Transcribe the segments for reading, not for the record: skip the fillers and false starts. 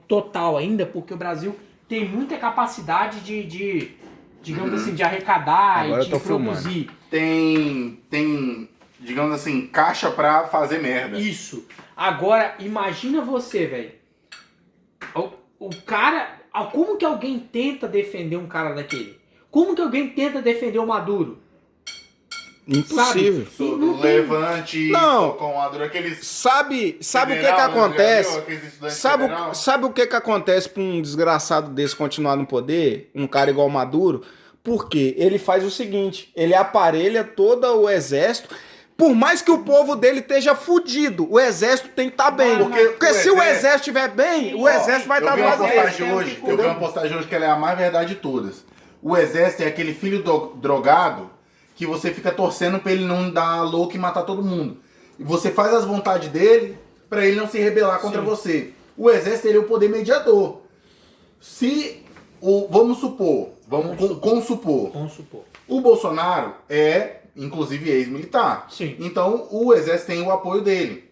total ainda, porque o Brasil tem muita capacidade de digamos assim, de arrecadar Agora e de produzir. Tem, digamos assim, caixa pra fazer merda. Isso. Agora, imagina você, velho. O cara... Como que alguém tenta defender um cara daquele? Como que alguém tenta defender o Maduro? Impossível. Do Levante, Não. com o Maduro, aqueles... Sabe o que acontece? Sabe o que acontece pra um desgraçado desse continuar no poder? Um cara igual o Maduro? Porque ele faz o seguinte, ele aparelha todo o exército. Por mais que o povo dele esteja fudido, o exército tem que estar bem. Porque se o exército estiver bem, o exército vai estar do lado dele. Eu vi uma postagem hoje que ela é a mais verdade de todas. O exército é aquele filho drogado que você fica torcendo pra ele não dar louco e matar todo mundo. E você faz as vontades dele pra ele não se rebelar contra você. O exército ele é o poder mediador. Se vamos supor, consupor. O Bolsonaro é, inclusive, ex-militar. Sim. Então o exército tem o apoio dele.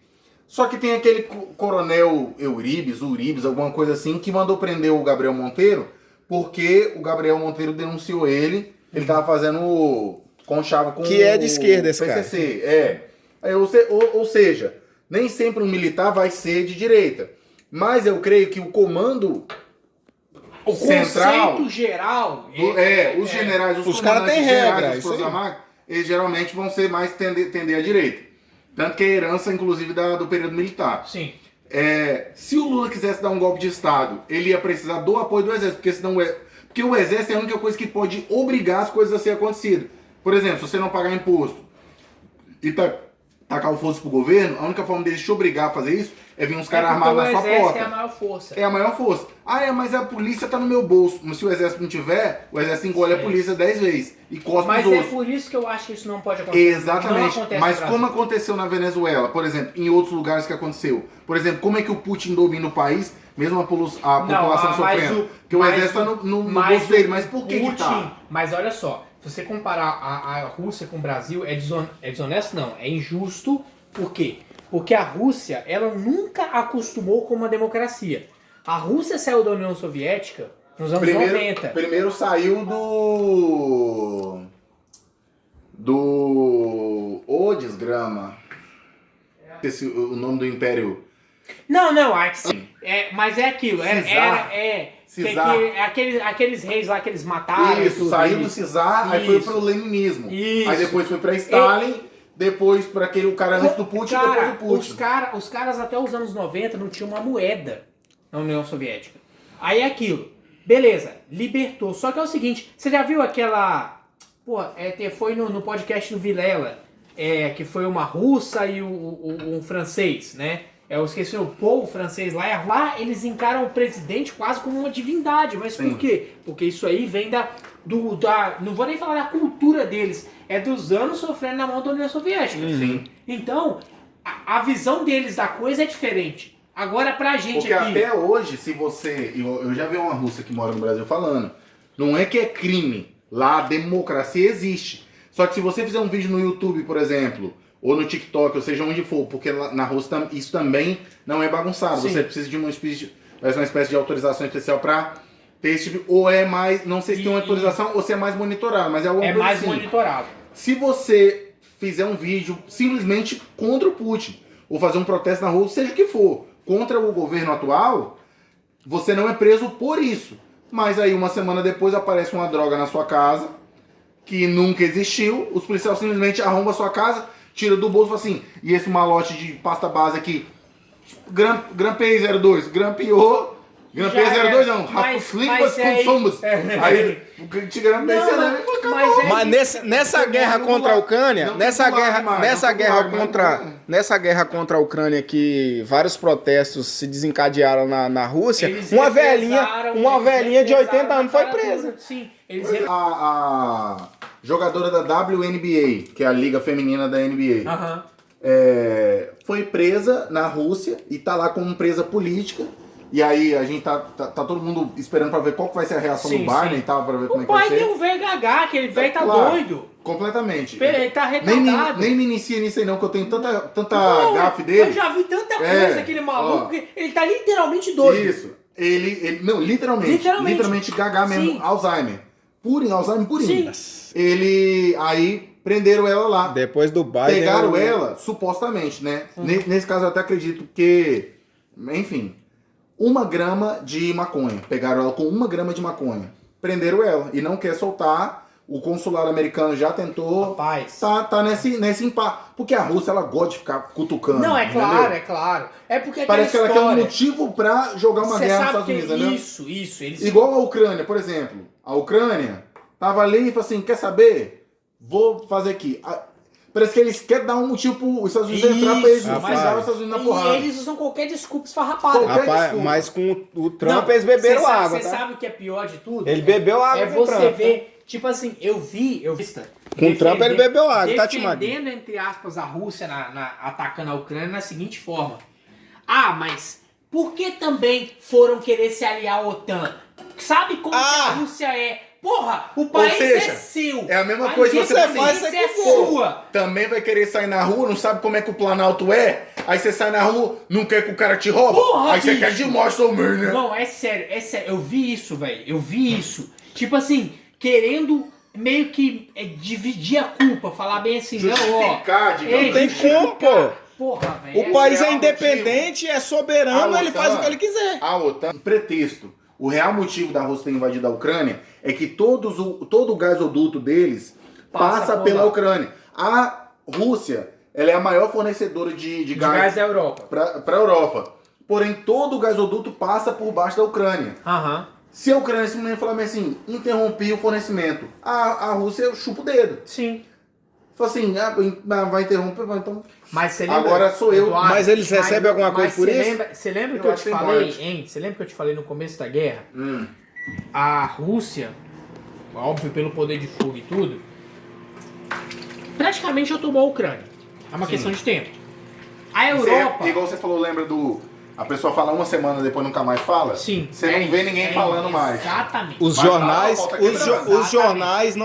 Só que tem aquele coronel Euribes, alguma coisa assim, que mandou prender o Gabriel Monteiro porque o Gabriel Monteiro denunciou ele. Ele tava fazendo conchavo com que é de esquerda esse PCC. cara. Ou seja, nem sempre um militar vai ser de direita. Mas eu creio que o comando central, conceito geral... os generais, os caras têm regra. Eles geralmente vão ser mais tender à direita. Tanto que é herança, inclusive, do período militar. Sim. Se o Lula quisesse dar um golpe de Estado, ele ia precisar do apoio do Exército, porque o Exército é a única coisa que pode obrigar as coisas a serem acontecidas. Por exemplo, se você não pagar imposto e tacar o fosso pro governo, a única forma deles te obrigar a fazer isso é vir uns caras armados na sua porta. É a maior força. É a maior força. Mas a polícia tá no meu bolso. Mas se o exército não tiver, o exército engole a polícia 10 vezes e cospe os outros. Mas é por isso que eu acho que isso não pode acontecer. Exatamente. Mas como aconteceu na Venezuela, por exemplo, em outros lugares que aconteceu. Por exemplo, como é que o Putin domina o país, mesmo a população sofrendo? Porque o exército tá no bolso dele. Mas por que tá? Mas olha só, se você comparar a Rússia com o Brasil, é desonesto? Não, é injusto. Por quê? Porque a Rússia, ela nunca acostumou com uma democracia. A Rússia saiu da União Soviética nos anos 90. Primeiro saiu do desgrama. O nome do império. Não, mas é aquilo. Aqueles reis lá que eles mataram. Isso, saiu do Czar, aí foi pro leninismo. Isso. Aí depois foi pra Stalin. Depois para aquele cara antes do Putin, depois do Putin. Os caras até os anos 90 não tinham uma moeda na União Soviética. Aí é aquilo. Beleza, libertou. Só que é o seguinte, você já viu aquela... foi no podcast do Vilela, que foi uma russa e um francês, né? Eu esqueci o povo francês lá. Lá eles encaram o presidente quase como uma divindade. Mas por quê? Porque isso aí vem não vou nem falar da cultura deles, é dos anos sofrendo na mão da União Soviética. Sim. Então, a visão deles da coisa é diferente. Agora pra gente porque aqui... até hoje, se você... Eu já vi uma russa que mora no Brasil falando, não é que é crime. Lá a democracia existe. Só que se você fizer um vídeo no YouTube, por exemplo, ou no TikTok, ou seja, onde for, porque lá na Rússia isso também não é bagunçado. Sim. Você precisa de uma espécie de autorização especial pra... esse tipo, ou é mais, não sei se tem uma autorização ou se é mais monitorado, mas é alguma coisa mais assim. monitorado. Se você fizer um vídeo simplesmente contra o Putin, ou fazer um protesto na rua, seja o que for, contra o governo atual, você não é preso por isso. Mas aí uma semana depois aparece uma droga na sua casa, que nunca existiu, os policiais simplesmente arrombam a sua casa, tira do bolso e fala assim, e esse malote de pasta base aqui, Grampei 02, grampeou... Grampei 02 não, Rastos Línguas Consumos. Aí, o que Grampei Mas nessa guerra contra a Ucrânia, nessa guerra contra a Ucrânia que vários protestos se desencadearam na Rússia, uma velhinha de 80 anos foi presa. Sim. A jogadora da WNBA, que é a liga feminina da NBA, foi presa na Rússia e tá lá como presa política. E aí a gente tá todo mundo esperando pra ver qual que vai ser a reação do Biden e tal, pra ver como é que vai ser. O pai tem um velho gagá, aquele velho tá doido. Completamente. Ele tá retardado. Nem me inicia nisso aí não, que eu tenho tanta Não, gafe dele. Eu já vi tanta coisa aquele maluco que ele tá literalmente doido. Isso. Não, literalmente gaga mesmo, Sim. Alzheimer. Alzheimer purinho. Sim. Ele, aí, prenderam ela lá. Depois do Biden... Pegaram ela, supostamente, né? Nesse caso eu até acredito que, enfim, 1 grama de maconha. Pegaram ela com 1 grama de maconha. Prenderam ela e não quer soltar. O consulado americano já tentou. Rapaz. Tá nesse impasse. Porque a Rússia, ela gosta de ficar cutucando. Não, é entendeu? claro, é claro. É porque Parece que ela quer um história. motivo pra jogar uma Cê guerra nos sabe Estados Unidos, entendeu? Isso. Eles... Igual a Ucrânia, por exemplo. A Ucrânia tava ali e falou assim, quer saber? Vou fazer aqui. Parece que eles querem dar um motivo pro Estados Unidos entrar pra eles jogar os Estados Unidos na porrada. E eles usam qualquer desculpa esfarrapada. Rapaz, mas com o Trump eles beberam água, Você tá? sabe o que é pior de tudo? Ele bebeu água É com o você Trump. ver, tipo assim, eu vi... Com o Trump ele bebeu água, tá, Timadinho? Defendendo, entre aspas, a Rússia atacando a Ucrânia na seguinte forma. Ah, mas por que também foram querer se aliar à OTAN? Sabe como que a Rússia é? Porra, o país é seu. É a mesma coisa que você faz, é sua. Também vai querer sair na rua, não sabe como é que o Planalto é? Aí você sai na rua, não quer que o cara te rouba? Porra, aí você bicho. quer de mostra também, né? Não, é sério. Eu vi isso, velho. Eu vi isso. Tipo assim, querendo meio que dividir a culpa, falar bem assim, Justificar, digamos. Não tem como, pô. Porra, velho. O país é real independente, é soberano, ele faz o que ele quiser. A OTAN, pretexto. O real motivo da Rússia ter invadido a Ucrânia é que todo o gasoduto deles passa pela Ucrânia. A Rússia, ela é a maior fornecedora de gás da Europa. Para a Europa. Porém, todo o gasoduto passa por baixo da Ucrânia. Aham. Se a Ucrânia simplesmente falar assim, interromper o fornecimento, a Rússia chupa o dedo. Sim. Fala assim, vai interromper, então... Mas você lembra, agora sou eu. Eduardo, Mas eles recebem alguma coisa por isso? Você lembra Eu que eu acho te que tem falei, morte. hein? Você lembra que eu te falei no começo da guerra? A Rússia, óbvio pelo poder de fogo e tudo, praticamente já tomou a Ucrânia. É uma questão de tempo. A Europa... Igual você falou, lembra do... A pessoa fala uma semana, depois nunca mais fala? Sim. Você não vê ninguém falando mais. Exatamente. Os Mas jornais, fala, volta quebrando. os jornais não